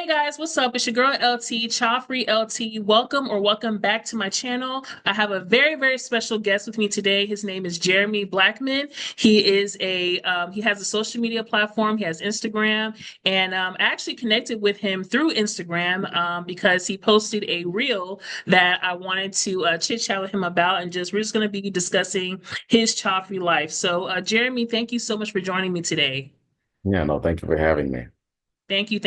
Guys, what's up? It's your girl LT, Child Free LT. Welcome or welcome back to my channel. I have a very special guest with me today. His name is Jeremy Blackmon. He has a social media platform. He has Instagram, and I actually connected with him through Instagram because he posted a reel that I wanted to chit chat with him about, and we're just going to be discussing his child free life. So, Jeremy, thank you so much for joining me today. Yeah, no, thank you for having me. Thank you.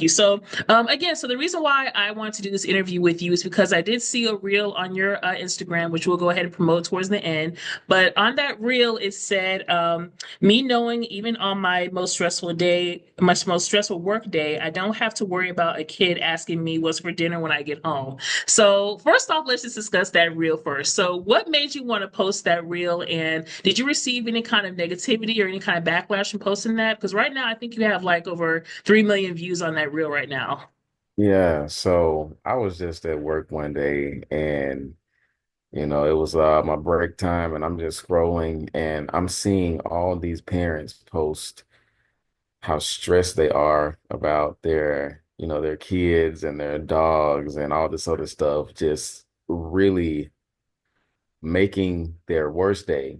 So the reason why I wanted to do this interview with you is because I did see a reel on your Instagram, which we'll go ahead and promote towards the end. But on that reel, it said, me knowing even on my most stressful work day, I don't have to worry about a kid asking me what's for dinner when I get home. So first off, let's just discuss that reel first. So what made you want to post that reel, and did you receive any kind of negativity or any kind of backlash from posting that? Because right now, I think you have like over 3 million views on that reel right now. Yeah, so I was just at work one day and it was my break time and I'm just scrolling and I'm seeing all these parents post how stressed they are about their kids and their dogs and all this other stuff, just really making their worst day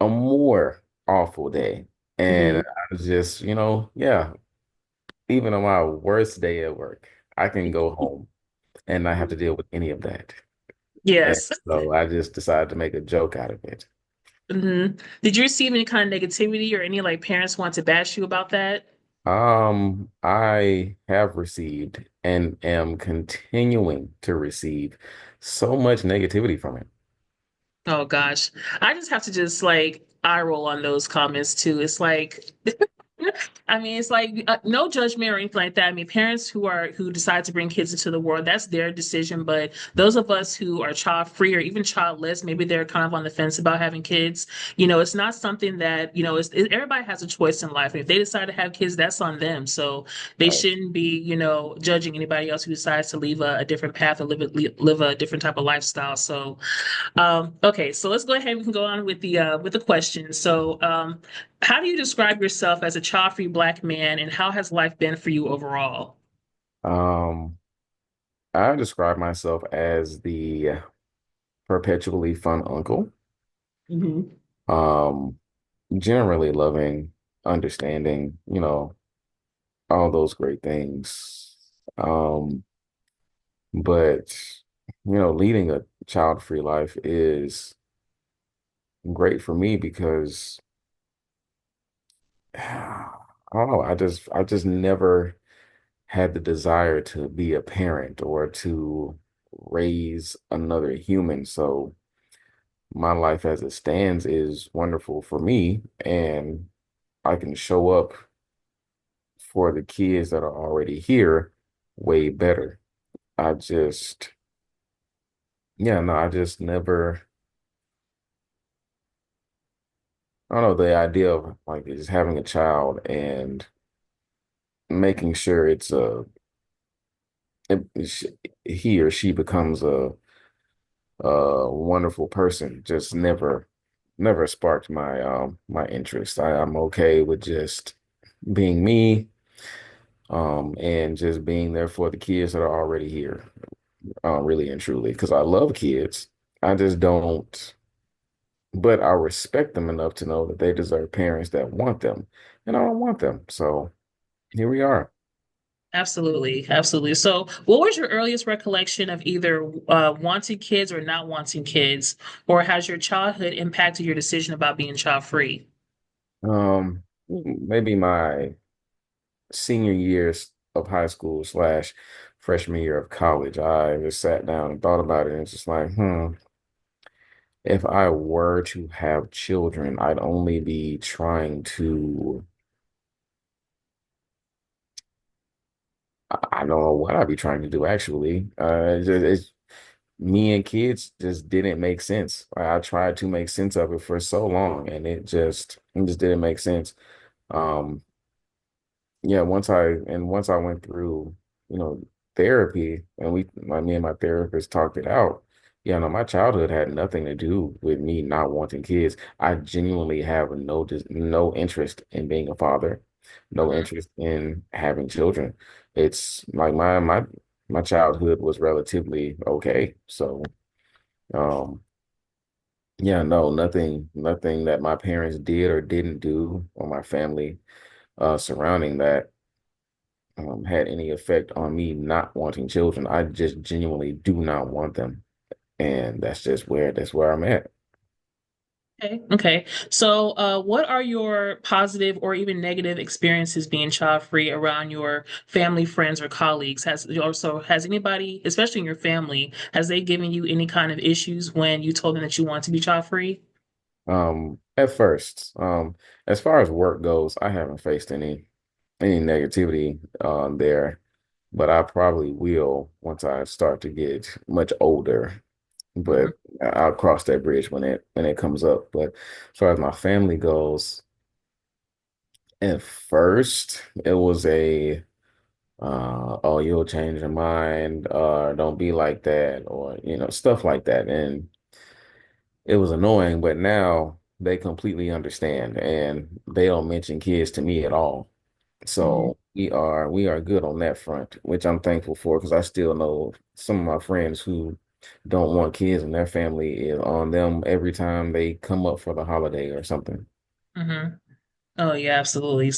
a more awful day. And Hmm. I was just, yeah, even on my worst day at work, I can go home and not have to deal with any of that. And Yes. so I just decided to make a joke out of it. Hmm. Did you receive any kind of negativity or any like parents want to bash you about that? I have received and am continuing to receive so much negativity from it. Oh gosh. I just have to just like eye roll on those comments too. It's like I mean, it's like no judgment or anything like that. I mean, parents who decide to bring kids into the world, that's their decision. But those of us who are child free or even childless, maybe they're kind of on the fence about having kids. It's not something that everybody has a choice in life, and if they decide to have kids, that's on them. So they Right. shouldn't be, judging anybody else who decides to leave a different path or live a different type of lifestyle. So okay, so let's go ahead. We can go on with the question. So, how do you describe yourself as a child-free Black man, and how has life been for you overall? Um, I describe myself as the perpetually fun uncle. Hmm. Um, Generally loving, understanding, all those great things. But leading a child-free life is great for me because I don't know, I just never had the desire to be a parent or to raise another human. So my life as it stands is wonderful for me, and I can show up for the kids that are already here way better. I just, yeah, no, I just never, I don't know, the idea of like just having a child and making sure he or she becomes a wonderful person just never sparked my interest. I'm okay with just being me, and just being there for the kids that are already here, really and truly, because I love kids. I just don't, but I respect them enough to know that they deserve parents that want them, and I don't want them. So here we are. Absolutely. So, what was your earliest recollection of either wanting kids or not wanting kids, or has your childhood impacted your decision about being child-free? Maybe my senior years of high school slash freshman year of college, I just sat down and thought about it, and it's just like, if I were to have children, I'd only be trying to, I don't know what I'd be trying to do actually. Me and kids just didn't make sense. I tried to make sense of it for so long, and it just didn't make sense. Um, yeah, once I went through, therapy, and me and my therapist talked it out. Yeah, no, my childhood had nothing to do with me not wanting kids. I genuinely have no interest in being a father. no Hmm. interest in having children. It's like my childhood was relatively okay. So um yeah, no, nothing that my parents did or didn't do or my family surrounding that had any effect on me not wanting children. I just genuinely do not want them. And that's where I'm at. Okay. Okay. So, what are your positive or even negative experiences being child free around your family, friends, or colleagues? Has anybody, especially in your family, has they given you any kind of issues when you told them that you want to be child free? At first, as far as work goes, I haven't faced any negativity there, but I probably will once I start to get much older. Hmm. But I'll cross that bridge when it comes up. But as far as my family goes, at first it was a oh, you'll change your mind, don't be like that, or stuff like that. And it was annoying, but now they completely understand and they don't mention kids to me at all. Hmm. So we are good on that front, which I'm thankful for because I still know some of my friends who don't want kids and their family is on them every time they come up for the holiday or something. Hmm. Oh yeah, absolutely.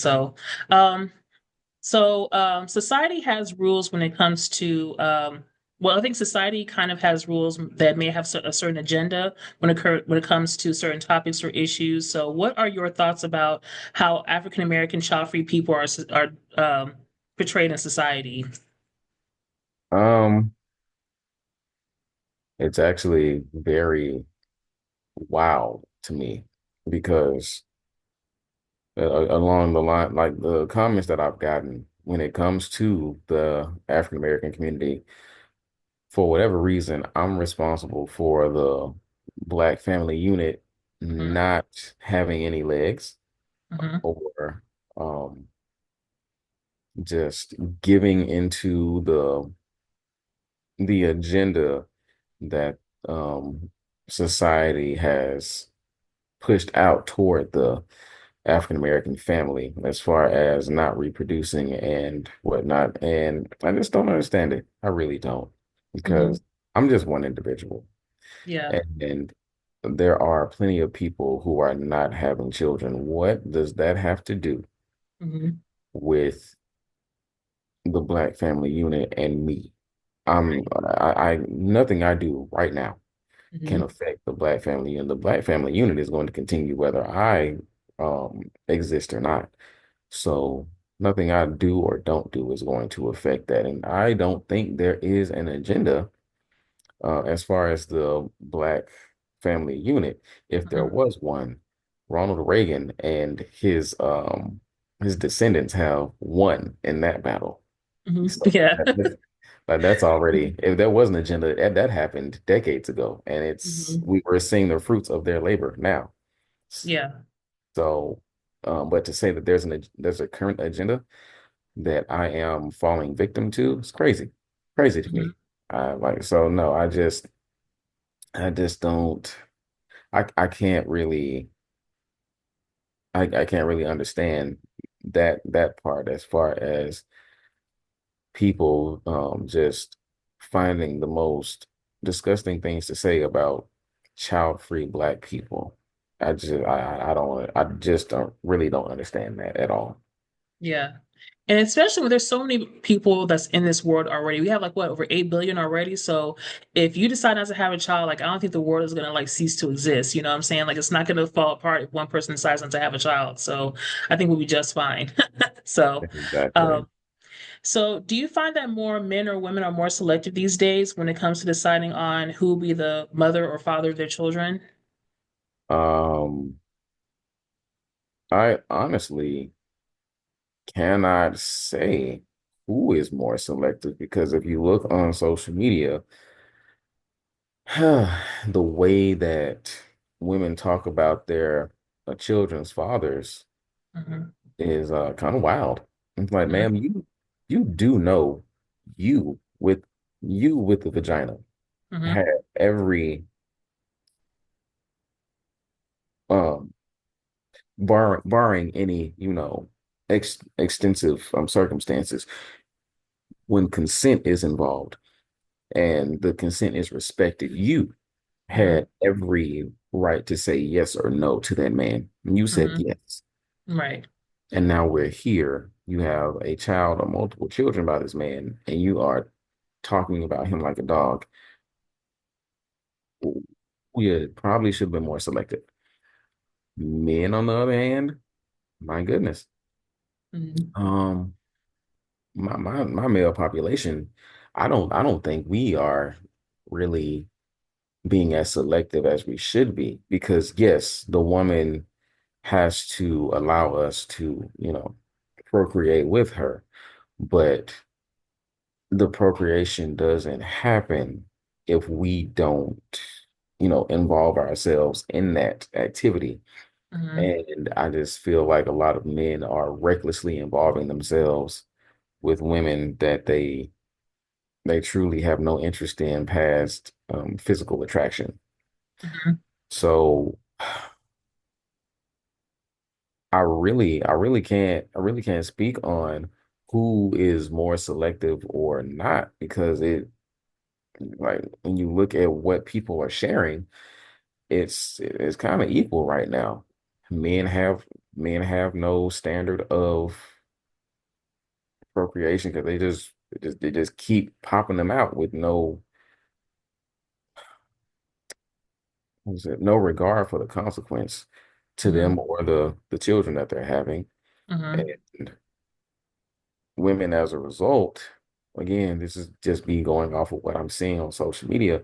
Um, society has rules when it comes to, well, I think society kind of has rules that may have a certain agenda when it comes to certain topics or issues. So, what are your thoughts about how African American child-free people are portrayed in society? Um, it's actually very wild to me because along the line, like the comments that I've gotten when it comes to the African American community, for whatever reason, I'm responsible for the Black family unit Hmm. not having any legs Hmm. or um, just giving into the agenda that society has pushed out toward the African American family as far as not reproducing and whatnot. And I just don't understand it. I really don't, Hmm. because I'm just one individual. Yeah. And there are plenty of people who are not having children. What does that have to do Hmm. with the Black family unit and me? Nothing I do right now can Hmm. affect the Black family unit. The Black family unit is going to continue whether I exist or not. So nothing I do or don't do is going to affect that. And I don't think there is an agenda as far as the Black family unit. If there Hmm. was one, Ronald Reagan and his descendants have won in that battle. Hmm. So Yeah. that's already, if there was an agenda, that happened decades ago, and Hmm. we were seeing the fruits of their labor now. Yeah. So, but to say that there's a current agenda that I am falling victim to, it's crazy to Hmm. me. So no, I just don't. I can't really I can't really understand that part as far as people just finding the most disgusting things to say about child-free Black people. I just don't really don't understand that at all. Yeah. And especially when there's so many people that's in this world already. We have like what, over 8 billion already. So if you decide not to have a child, like I don't think the world is gonna like cease to exist. You know what I'm saying? Like it's not gonna fall apart if one person decides not to have a child. So I think we'll be just fine. So Exactly. um so do you find that more men or women are more selective these days when it comes to deciding on who will be the mother or father of their children? Um, I honestly cannot say who is more selective because if you look on social media, the way that women talk about their children's fathers Hmm. is kind of wild. It's like, Hmm. ma'am, you do know you with you with the vagina Hmm. had every um barring any, extensive circumstances when consent is involved and the consent is respected. You Hmm. had every right to say yes or no to that man. And you said Hmm. yes. Right. And now we're here. You have a child or multiple children by this man, and you are talking about him like a dog. We probably should have been more selective. Men, on the other hand, my goodness, Hmm. um, my male population, I don't think we are really being as selective as we should be because yes, the woman has to allow us to, procreate with her, but the procreation doesn't happen if we don't, involve ourselves in that activity. Hmm. And I just feel like a lot of men are recklessly involving themselves with women that they truly have no interest in past physical attraction. Hmm. So I really can't speak on who is more selective or not because it like when you look at what people are sharing, it's kind of equal right now. Men have men have no standard of procreation because they just keep popping them out with no what is it, no regard for the consequence to Hmm. them or the children that they're having. Hmm. And women as a result, again, this is just me going off of what I'm seeing on social media,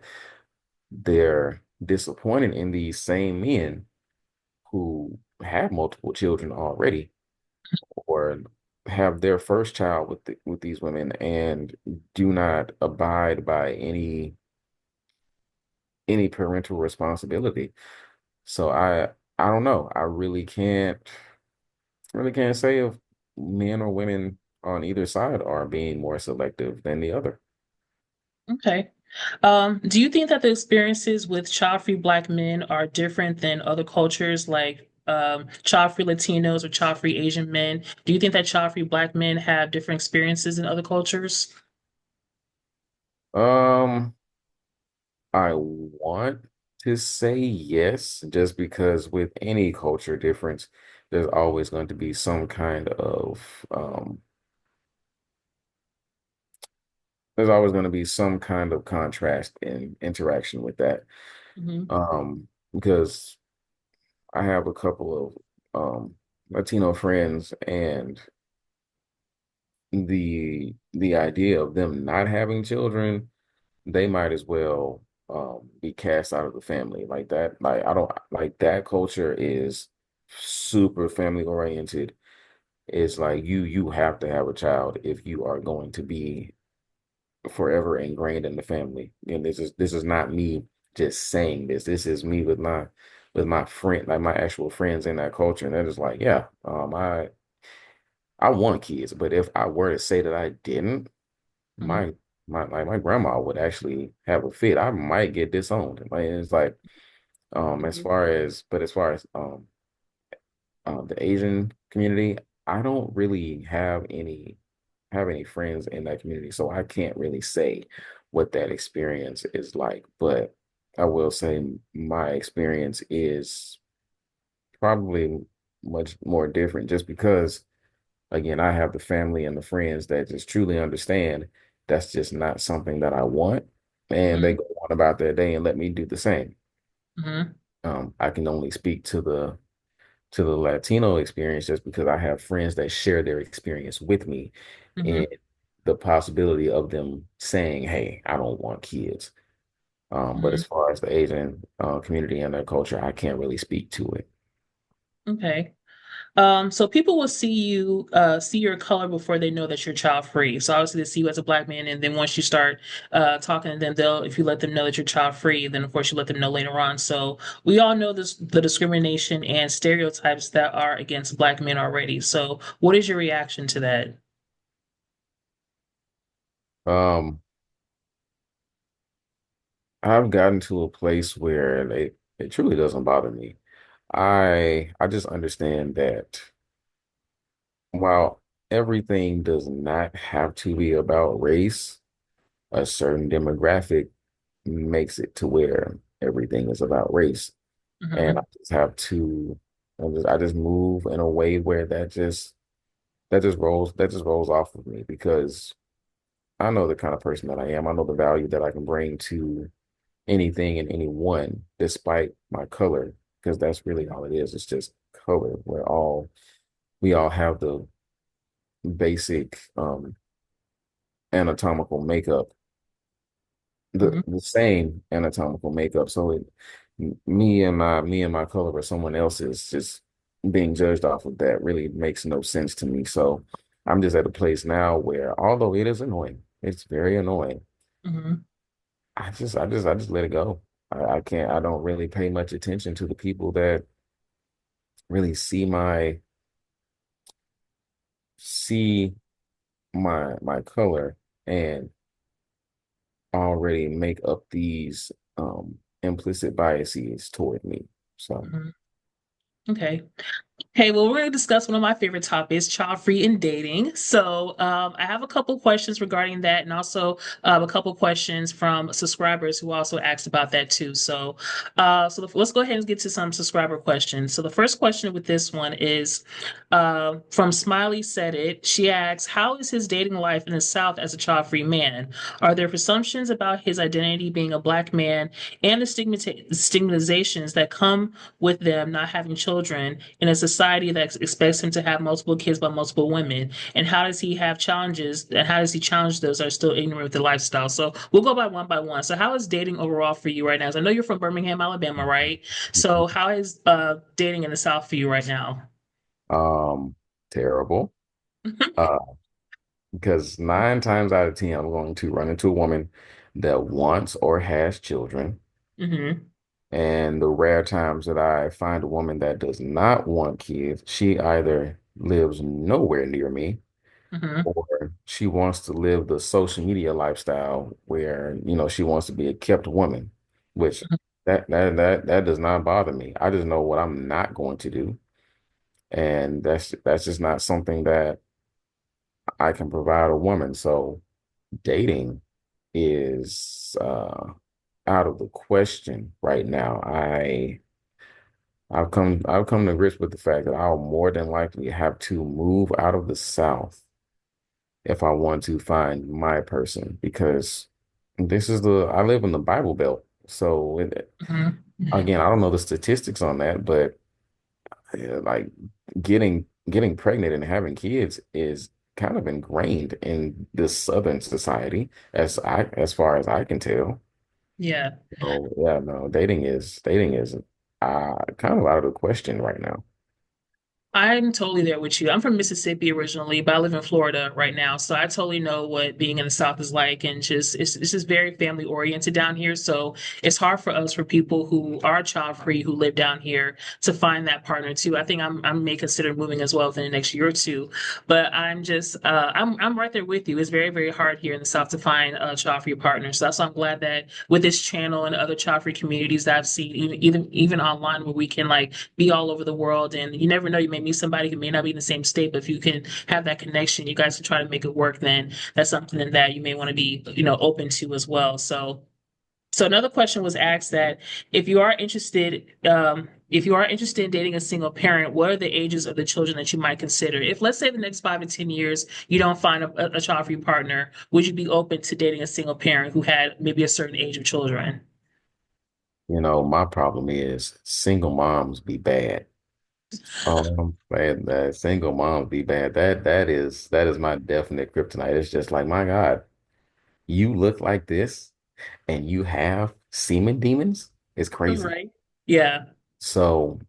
they're disappointed in these same men who have multiple children already or have their first child with these women and do not abide by any parental responsibility. So I don't know. I really can't say if men or women on either side are being more selective than the other. Okay. Do you think that the experiences with child-free Black men are different than other cultures like child-free Latinos or child-free Asian men? Do you think that child-free Black men have different experiences in other cultures? Um, I want to say yes, just because with any culture difference, there's always going to be some kind of there's always going to be some kind of contrast in interaction with that. Hmm. Because I have a couple of Latino friends and the idea of them not having children, they might as well be cast out of the family like that. Like I don't like that culture is super family oriented. It's like you have to have a child if you are going to be forever ingrained in the family. And this is not me just saying this. This is me with my friend, like my actual friends in that culture. And they're just like, yeah, I want kids, but if I were to say that I didn't, Hmm. my grandma would actually have a fit. I might get disowned. Like it's like as far as the Asian community, I don't really have any friends in that community, so I can't really say what that experience is like. But I will say my experience is probably much more different just because, again, I have the family and the friends that just truly understand that's just not something that I want. And they Hmm. go on about their day and let me do the same. Hmm. I can only speak to the Latino experience just because I have friends that share their experience with me and Hmm. the possibility of them saying, "Hey, I don't want kids." But Hmm. as far as the Asian community and their culture, I can't really speak to it. Okay. So people will see your color before they know that you're child free. So obviously they see you as a Black man, and then once you start talking to them, if you let them know that you're child free, then of course you let them know later on. So we all know the discrimination and stereotypes that are against Black men already. So what is your reaction to that? Um, I've gotten to a place where it truly doesn't bother me. I just understand that while everything does not have to be about race, a certain demographic makes it to where everything is about race. And I Hmm. just have to, I just move in a way where that just rolls off of me because I know the kind of person that I am. I know the value that I can bring to anything and anyone, despite my color, because that's really all it is. It's just color. We all have the basic anatomical makeup, Hmm. the same anatomical makeup. So me and my color or someone else's just being judged off of that really makes no sense to me. So I'm just at a place now where although it is annoying, it's very annoying. Hmm. I just let it go. I can't, I don't really pay much attention to the people that really see my color and already make up these implicit biases toward me. So Hmm. Okay. Hey, well, we're going to discuss one of my favorite topics, child-free and dating. So, I have a couple questions regarding that, and also a couple questions from subscribers who also asked about that too. So, let's go ahead and get to some subscriber questions. So, the first question with this one is from Smiley Said It. She asks, "How is his dating life in the South as a child-free man? Are there presumptions about his identity being a black man and the stigmatizations that come with them not having children in a society that expects him to have multiple kids by multiple women? And how does he have challenges? And how does he challenge those that are still ignorant with the lifestyle?" So we'll go by one by one. So how is dating overall for you right now? 'Cause I know you're from Birmingham, Alabama, right? So how is dating in the South for you right now? um terrible. Uh because 9 times out of 10 I'm going to run into a woman that wants or has children. Hmm. And the rare times that I find a woman that does not want kids, she either lives nowhere near me Hmm. or she wants to live the social media lifestyle where, she wants to be a kept woman, which that does not bother me. I just know what I'm not going to do. And that's just not something that I can provide a woman. So dating is out of the question right now. I've come to grips with the fact that I'll more than likely have to move out of the South if I want to find my person because I live in the Bible Belt. So Hmm. again, I don't know the statistics on that, but like getting pregnant and having kids is kind of ingrained in this Southern society as far as I can tell. Yeah. Oh yeah, no, dating is kind of out of the question right now. I'm totally there with you. I'm from Mississippi originally, but I live in Florida right now. So I totally know what being in the South is like, and just it's just very family oriented down here. So it's hard for us, for people who are child free, who live down here, to find that partner too. I think I may consider moving as well within the next year or two. But I'm right there with you. It's very, very hard here in the South to find a child free partner. So that's why I'm glad that with this channel and other child free communities that I've seen, even online, where we can like be all over the world. And you never know, you may meet somebody who may not be in the same state, but if you can have that connection, you guys can try to make it work, then that's something that you may want to be, open to as well. So another question was asked that if you are interested in dating a single parent, what are the ages of the children that you might consider? If, let's say, the next 5 to 10 years you don't find a child-free partner, would you be open to dating a single parent who had maybe a certain age of children? My problem is single moms be bad. Man, that single moms be bad. That is my definite kryptonite. It's just like, my God, you look like this and you have semen demons? It's crazy. Right. Yeah. So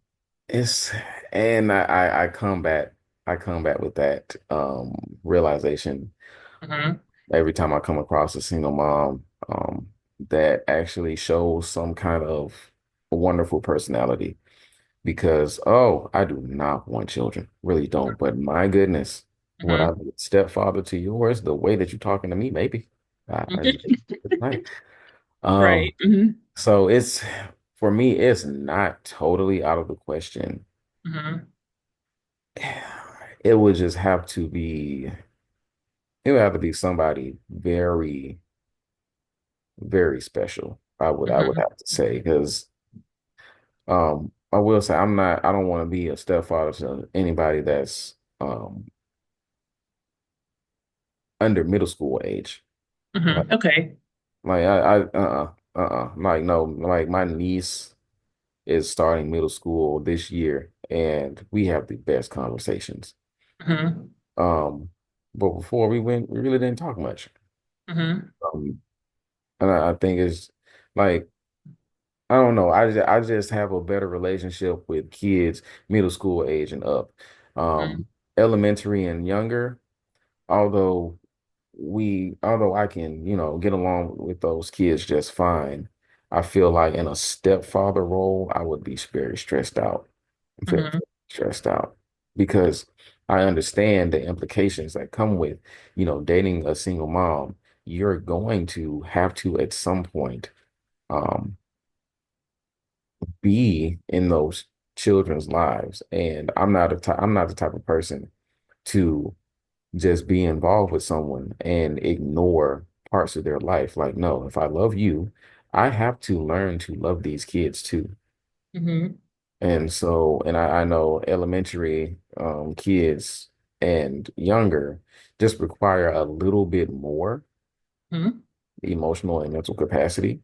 it's and I combat with that realization Hmm. every time I come across a single mom that actually shows some kind of wonderful personality. Because, oh, I do not want children, really don't. But my goodness, would I Hmm. be a stepfather to yours? The way that you're talking to me, maybe. I just, right. Right. Um, Hmm. so for me, it's not totally out of the question. Hmm. it would just have to be it would have to be somebody very, very special. I would Hmm. have to say because I will say I don't want to be a stepfather to anybody that's under middle school age. Hmm. Like Okay. like no, like my niece is starting middle school this year and we have the best conversations. Hmm. Um, but before we went, we really didn't talk much. Hmm. Um, and I think it's like I don't know. I just have a better relationship with kids middle school age and up. Hmm. Elementary and younger, although although I can, get along with those kids just fine, I feel like in a stepfather role, I would be very stressed out. Very Hmm. stressed out because I understand the implications that come with, dating a single mom. You're going to have to at some point um be in those children's lives. And I'm not the type of person to just be involved with someone and ignore parts of their life. Like, no, if I love you, I have to learn to love these kids too. Hmm. And so, and I know elementary kids and younger just require a little bit more Hmm. emotional and mental capacity.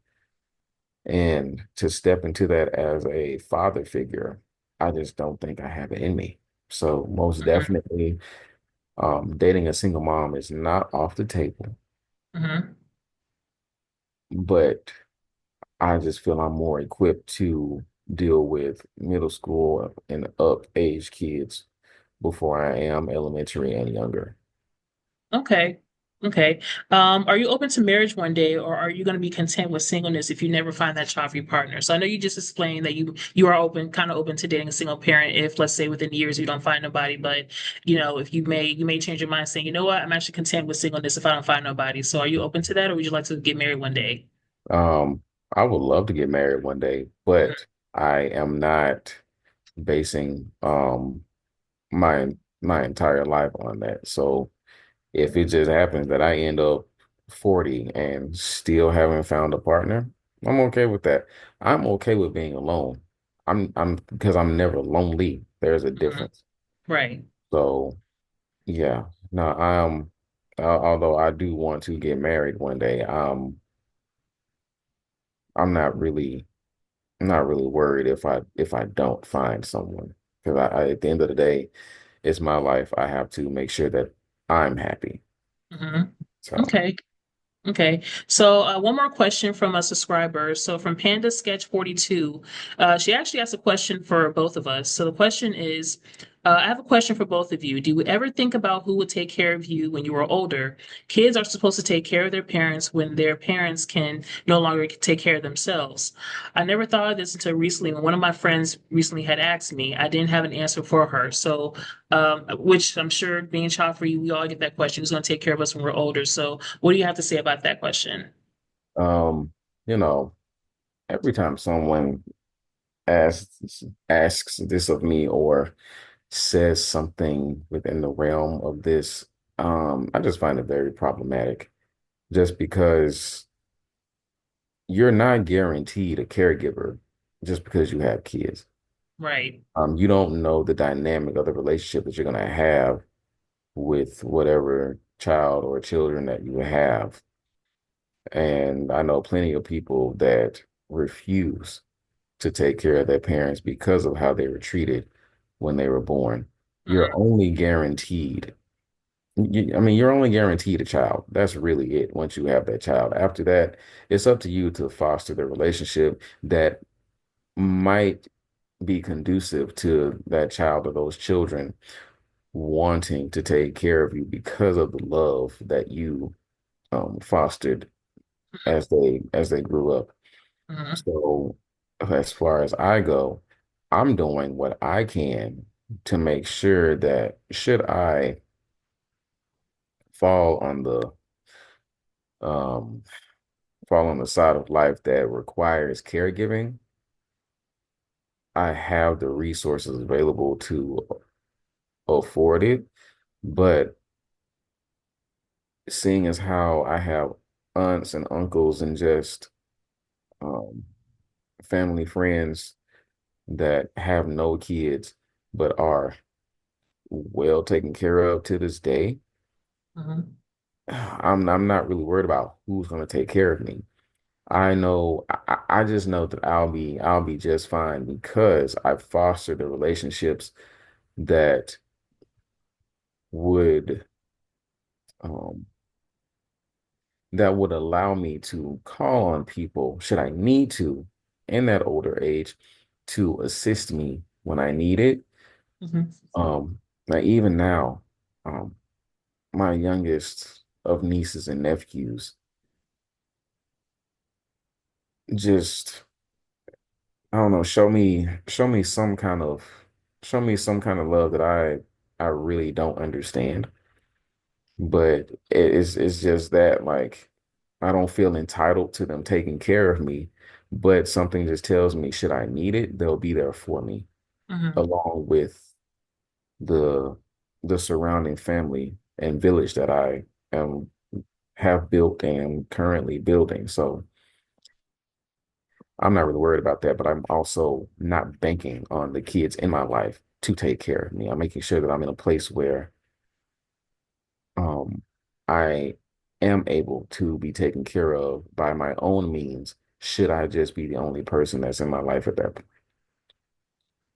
And to step into that as a father figure, I just don't think I have it in me. So most Hmm. definitely, dating a single mom is not off the table, Hmm. but I just feel I'm more equipped to deal with middle school and up age kids before I am elementary and younger. Okay. Okay. Are you open to marriage one day, or are you going to be content with singleness if you never find that child for your partner? So I know you just explained that you are open, kind of open to dating a single parent if, let's say, within years you don't find nobody. But if you may change your mind, saying, you know what, I'm actually content with singleness if I don't find nobody. So are you open to that, or would you like to get married one day? Um, I would love to get married one day, but Hmm. I am not basing my entire life on that. So if it just happens that I end up 40 and still haven't found a partner, I'm okay with that. I'm okay with being alone. I'm because I'm never lonely. There's a Hmm. difference. Right. So yeah, no, although I do want to get married one day, I'm not really worried if I don't find someone because at the end of the day, it's my life. I have to make sure that I'm happy. Hmm. So. Okay. Okay, so one more question from a subscriber. So from Panda Sketch 42, she actually asked a question for both of us. So the question is, I have a question for both of you. Do you ever think about who would take care of you when you are older? Kids are supposed to take care of their parents when their parents can no longer take care of themselves. I never thought of this until recently when one of my friends recently had asked me. I didn't have an answer for her. So, which I'm sure being child free, we all get that question. Who's going to take care of us when we're older? So, what do you have to say about that question? Um, you know, every time someone asks this of me or says something within the realm of this, I just find it very problematic just because you're not guaranteed a caregiver just because you have kids. Right. You don't know the dynamic of the relationship that you're going to have with whatever child or children that you have. And I know plenty of people that refuse to take care of their parents because of how they were treated when they were born. You're Hmm. only guaranteed, I mean, you're only guaranteed a child. That's really it once you have that child. After that, it's up to you to foster the relationship that might be conducive to that child or those children wanting to take care of you because of the love that you fostered as they grew up. Hmm. So as far as I go, I'm doing what I can to make sure that should I fall on the um fall on the side of life that requires caregiving, I have the resources available to afford it. But seeing as how I have aunts and uncles and just um, family friends that have no kids but are well taken care of to this day, Mhm. I'm not really worried about who's going to take care of me. I know I just know that I'll be just fine because I've fostered the relationships that would um that would allow me to call on people should I need to in that older age to assist me when I need it. Mhm. Um like even now, um my youngest of nieces and nephews just I don't know, show me some kind of love that I really don't understand. But it's just that like I don't feel entitled to them taking care of me, but something just tells me should I need it, they'll be there for me, Mhm. along with the the surrounding family and village that I am have built and am currently building. So I'm not really worried about that, but I'm also not banking on the kids in my life to take care of me. I'm making sure that I'm in a place where um, I am able to be taken care of by my own means, should I just be the only person that's in my life at that point.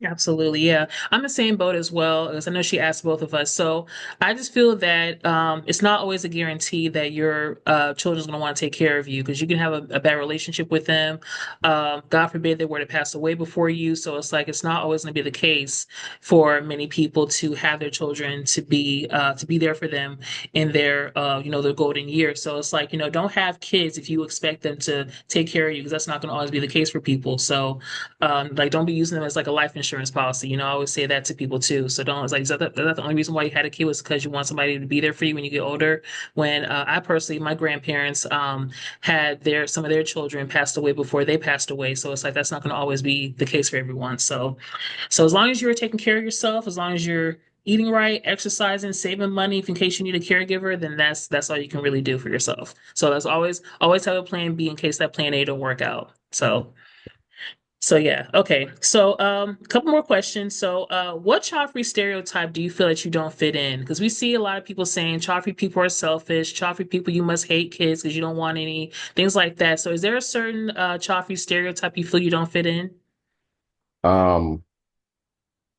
Absolutely, yeah. I'm the same boat as well, as I know she asked both of us. So I just feel that it's not always a guarantee that your children's going to want to take care of you because you can have a bad relationship with them. God forbid they were to pass away before you. So it's like it's not always going to be the case for many people to have their children to be there for them in their their golden years. So it's like don't have kids if you expect them to take care of you because that's not going to always be the case for people. So like don't be using them as like a life insurance policy. I always say that to people too. So don't it's like is that the only reason why you had a kid was because you want somebody to be there for you when you get older? When I personally, my grandparents had their some of their children passed away before they passed away. So it's like that's not going to always be the case for everyone. So as long as you're taking care of yourself, as long as you're eating right, exercising, saving money if in case you need a caregiver, then that's all you can really do for yourself. So that's always have a plan B in case that plan A don't work out. So yeah, okay. So a couple more questions. So what child-free stereotype do you feel that you don't fit in? Because we see a lot of people saying child-free people are selfish, child-free people you must hate kids because you don't want any things like that. So is there a certain child-free stereotype you feel you don't fit in? Um,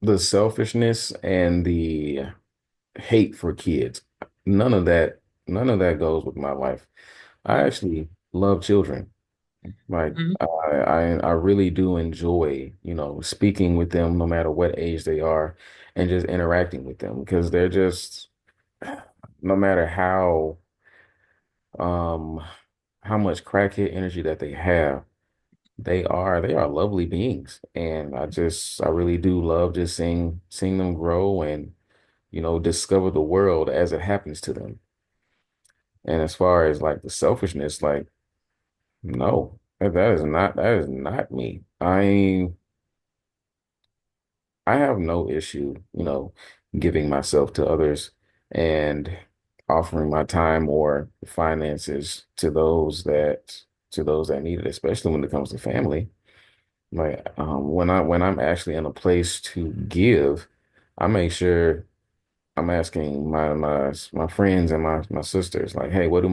the selfishness and the hate for kids, none of that goes with my life. I Mhm. actually love children. Like Mhm. I really do enjoy, speaking with them no matter what age they are and just interacting with them because they're just no matter um how much crackhead energy that they have, they are lovely beings. And I really do love just seeing them grow and, discover the world as it happens to them. And as far as like the selfishness, like no, that is not me. I have no issue, giving myself to others and offering my time or finances to those that need it, especially when it comes to family. Like when I'm actually in a place to give, I make sure I'm asking my friends and my sisters, like, hey, what do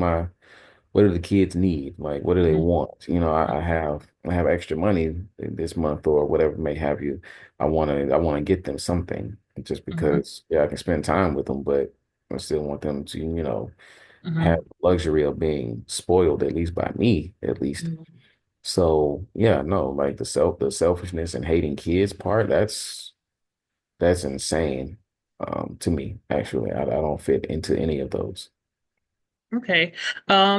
the kids need? Like, what do they Mhm. want? I have extra money this month or whatever may have you. I want to get them something just Mhm. because, yeah, I can spend time with them, but I still want them to, have Mhm. the luxury of being spoiled, at least by me, at least. Mhm. So yeah, no, like the selfishness and hating kids part, that's insane. To me, actually, I don't fit into any of those. Okay.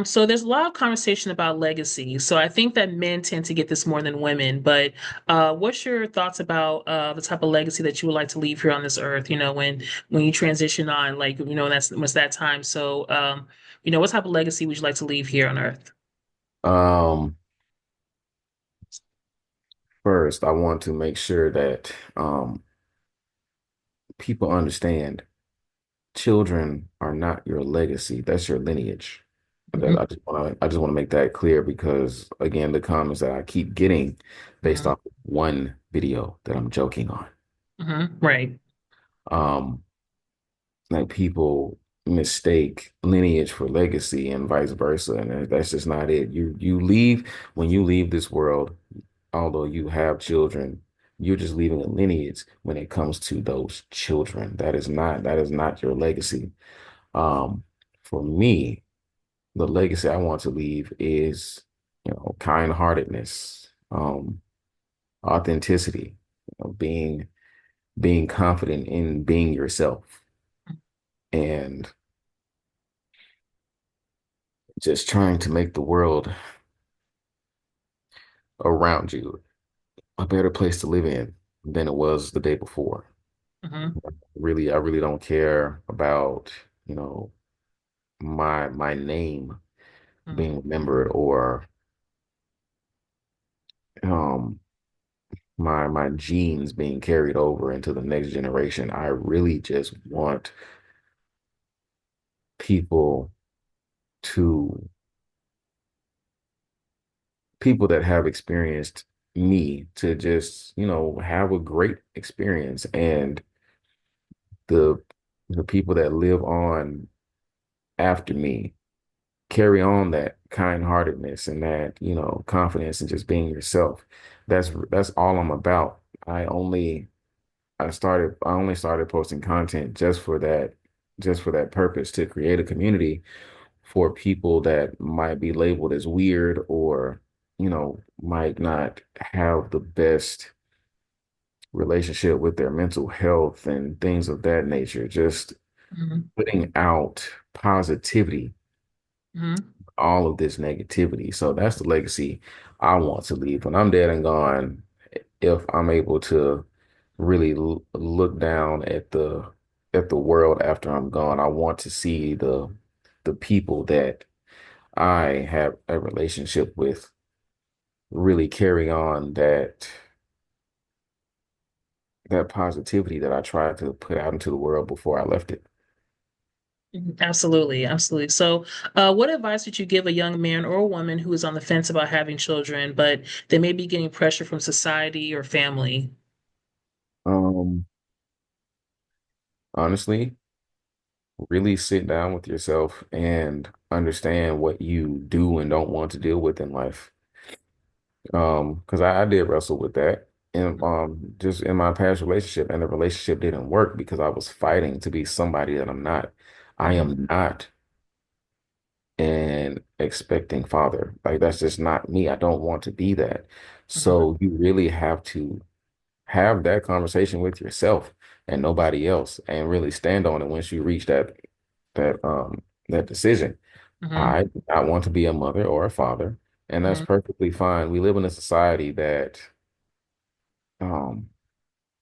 So there's a lot of conversation about legacy. So I think that men tend to get this more than women, but what's your thoughts about the type of legacy that you would like to leave here on this earth, when you transition on, like, that's what's that time. So what type of legacy would you like to leave here on earth? Um, First, I want to make sure that people understand children are not your legacy. That's your lineage. That Hmm. I just want to make that clear because again, the comments that I keep getting based Hmm. off one video that I'm joking on. Hmm. Right. Um, like people mistake lineage for legacy and vice versa, and that's just not it. You leave when you leave this world, although you have children, you're just leaving a lineage when it comes to those children. That is not your legacy. For me, the legacy I want to leave is, kind-heartedness, authenticity, being confident in being yourself and just trying to make the world around you a better place to live in than it was the day before. Hmm. I really don't care about, you know, my name Hmm. being remembered or um my genes being carried over into the next generation. I really just want people to people that have experienced me to just, have a great experience and the the people that live on after me carry on that kind-heartedness and that, confidence and just being yourself. That's all I'm about. I only started posting content just for that purpose to create a community for people that might be labeled as weird or, might not have the best relationship with their mental health and things of that nature. Just Hmm. putting out positivity, Hmm. all of this negativity. So that's the legacy I want to leave. When I'm dead and gone, if I'm able to really look down at the world after I'm gone, I want to see the people that I have a relationship with really carry on that positivity that I tried to put out into the world before I left it. Absolutely, absolutely. So, what advice would you give a young man or a woman who is on the fence about having children, but they may be getting pressure from society or family? Um, Honestly, really sit down with yourself and understand what you do and don't want to deal with in life. Because I did wrestle with that. And just in my past relationship, and the relationship didn't work because I was fighting to be somebody that I'm not. I Hmm. am not an expecting father. Like that's just not me. I don't want to be that. Hmm. So you really have to have that conversation with yourself and nobody else and really stand on it once you reach that decision. Hmm. I do not want to be a mother or a father, and that's Hmm. perfectly fine. We live in a society that um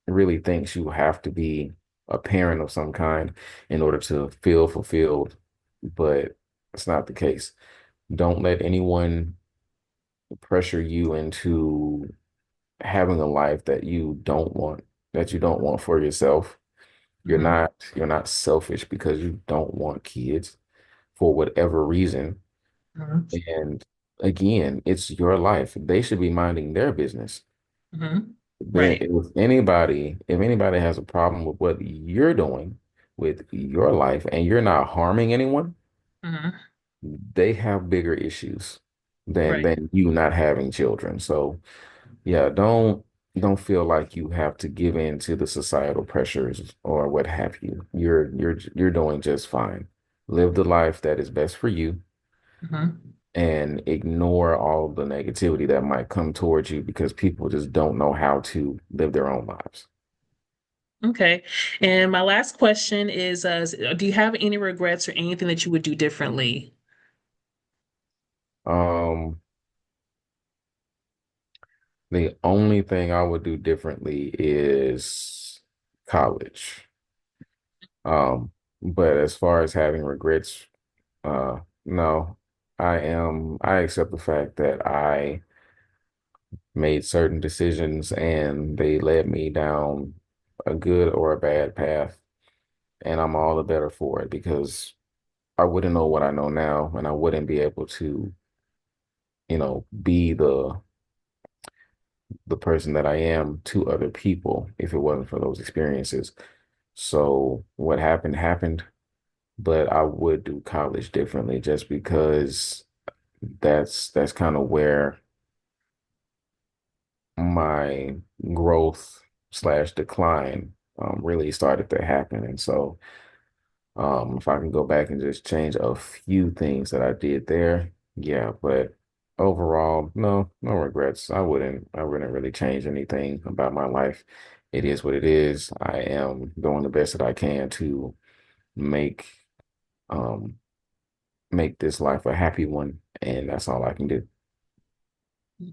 really thinks you have to be a parent of some kind in order to feel fulfilled, but it's not the case. Don't let anyone pressure you into having a life that you don't want for yourself. Hmm. You're not selfish because you don't want kids for whatever reason. Hmm. And again, it's your life. They should be minding their business. Hmm. Then Right. if anybody has a problem with what you're doing with your life and you're not harming anyone, Hmm. they have bigger issues Right. than you not having children. So yeah, don't feel like you have to give in to the societal pressures or what have you. You're doing just fine. Live the life that is best for you Hmm. and ignore all the negativity that might come towards you because people just don't know how to live their own lives. Okay. And my last question is, do you have any regrets or anything that you would do differently? Um, the only thing I would do differently is college. But as far as having regrets, no, I accept the fact that I made certain decisions and they led me down. a good or a bad path, and I'm all the better for it because I wouldn't know what I know now, and I wouldn't be able to, be the person that I am to other people if it wasn't for those experiences. So what happened happened, but I would do college differently just because that's kind of where my growth slash decline really started to happen. And so if I can go back and just change a few things that I did there, yeah, but overall, no regrets. I wouldn't really change anything about my life. It is what it is. I am doing the best that I can to make um make this life a happy one, and that's all I can do.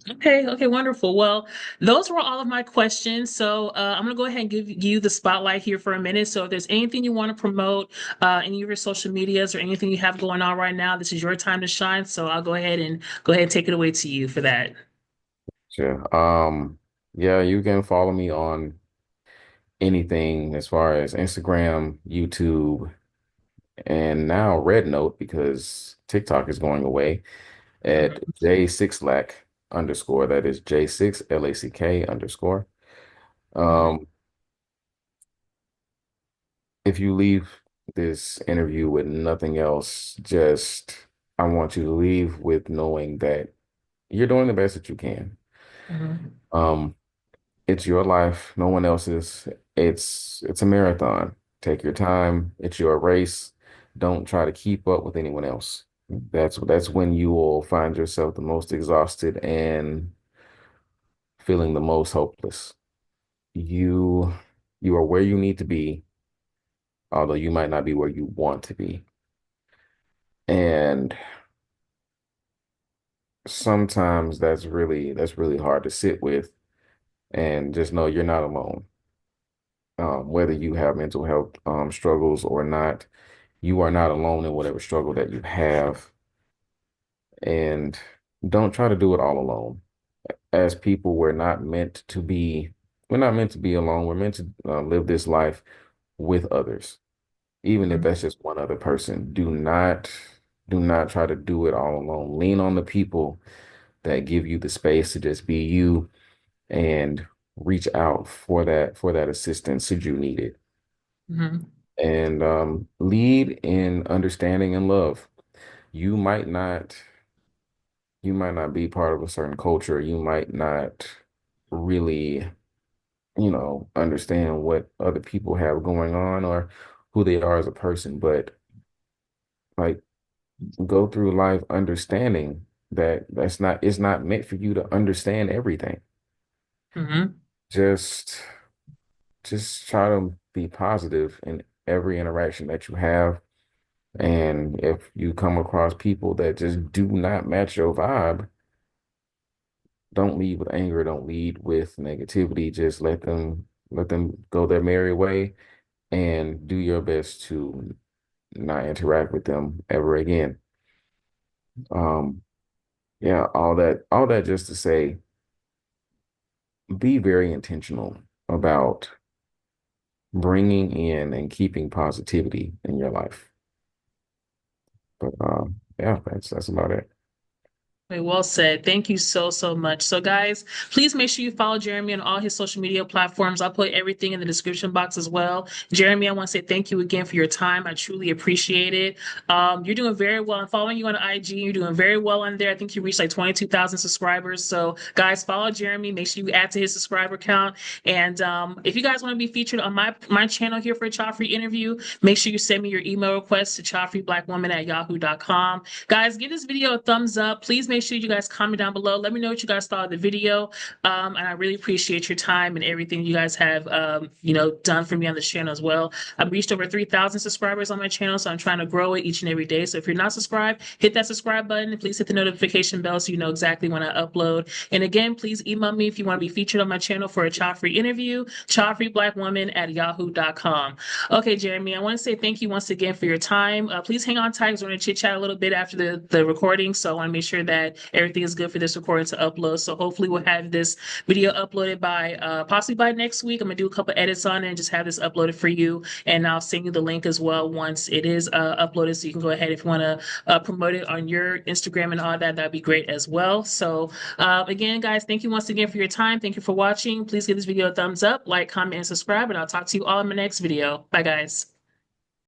Okay, okay, wonderful. Well, those were all of my questions. So I'm going to go ahead and give you the spotlight here for a minute. So if there's anything you want to promote, any of your social medias or anything you have going on right now, this is your time to shine. So I'll go ahead and take it away to you for that. Sure. Yeah, you can follow me on anything as far as Instagram, YouTube, and now Red Note because TikTok is going away at Mhm, J6Lack underscore. That is J6LACK underscore. mhm. Um, if you leave this interview with nothing else, just I want you to leave with knowing that you're doing the best that you can. Mhm. Um, it's your life, no one else's. It's a marathon. Take your time. It's your race. Don't try to keep up with anyone else. That's when you will find yourself the most exhausted and feeling the most hopeless. You you are where you need to be, although you might not be where you want to be. And sometimes that's really hard to sit with and just know you're not alone. Whether you have mental health struggles or not, you are not alone in whatever struggle that you have. And don't try to do it all alone. As people, we're not meant to be alone. We're meant to live this life with others, even if Mhm. that's just one other person. Do not try to do it all alone. Lean on the people that give you the space to just be you and reach out for that assistance should you need it. Mhm. And lead in understanding and love. You might not you might not be part of a certain culture. You might not really, understand what other people have going on or who they are as a person, but like go through life understanding that it's not meant for you to understand everything. Mhm. Just just try to be positive in every interaction that you have. And if you come across people that just do not match your vibe, don't lead with anger, don't lead with negativity. Just let them go their merry way and do your best to not interact with them ever again. Um, yeah, all that just to say, be very intentional about bringing in and keeping positivity in your life. But yeah, that's about it. Okay, well said. Thank you so, so much. So, guys, please make sure you follow Jeremy on all his social media platforms. I'll put everything in the description box as well. Jeremy, I want to say thank you again for your time. I truly appreciate it. You're doing very well. I'm following you on IG. You're doing very well on there. I think you reached like 22,000 subscribers. So, guys, follow Jeremy. Make sure you add to his subscriber count. And if you guys want to be featured on my channel here for a child free interview, make sure you send me your email request to childfreeblackwoman@yahoo.com. Guys, give this video a thumbs up. Please make sure you guys comment down below. Let me know what you guys thought of the video. And I really appreciate your time and everything you guys have, done for me on this channel as well. I've reached over 3,000 subscribers on my channel, so I'm trying to grow it each and every day. So if you're not subscribed, hit that subscribe button and please hit the notification bell so you know exactly when I upload. And again, please email me if you want to be featured on my channel for a child-free interview, childfreeblackwoman@yahoo.com. Okay, Jeremy, I want to say thank you once again for your time. Please hang on tight because we're going to chit chat a little bit after the recording. So I want to make sure that that everything is good for this recording to upload. So hopefully we'll have this video uploaded by possibly by next week. I'm gonna do a couple edits on it and just have this uploaded for you. And I'll send you the link as well once it is uploaded, so you can go ahead if you want to promote it on your Instagram and all that. That'd be great as well. So again, guys, thank you once again for your time. Thank you for watching. Please give this video a thumbs up, like, comment, and subscribe, and I'll talk to you all in my next video. Bye, guys.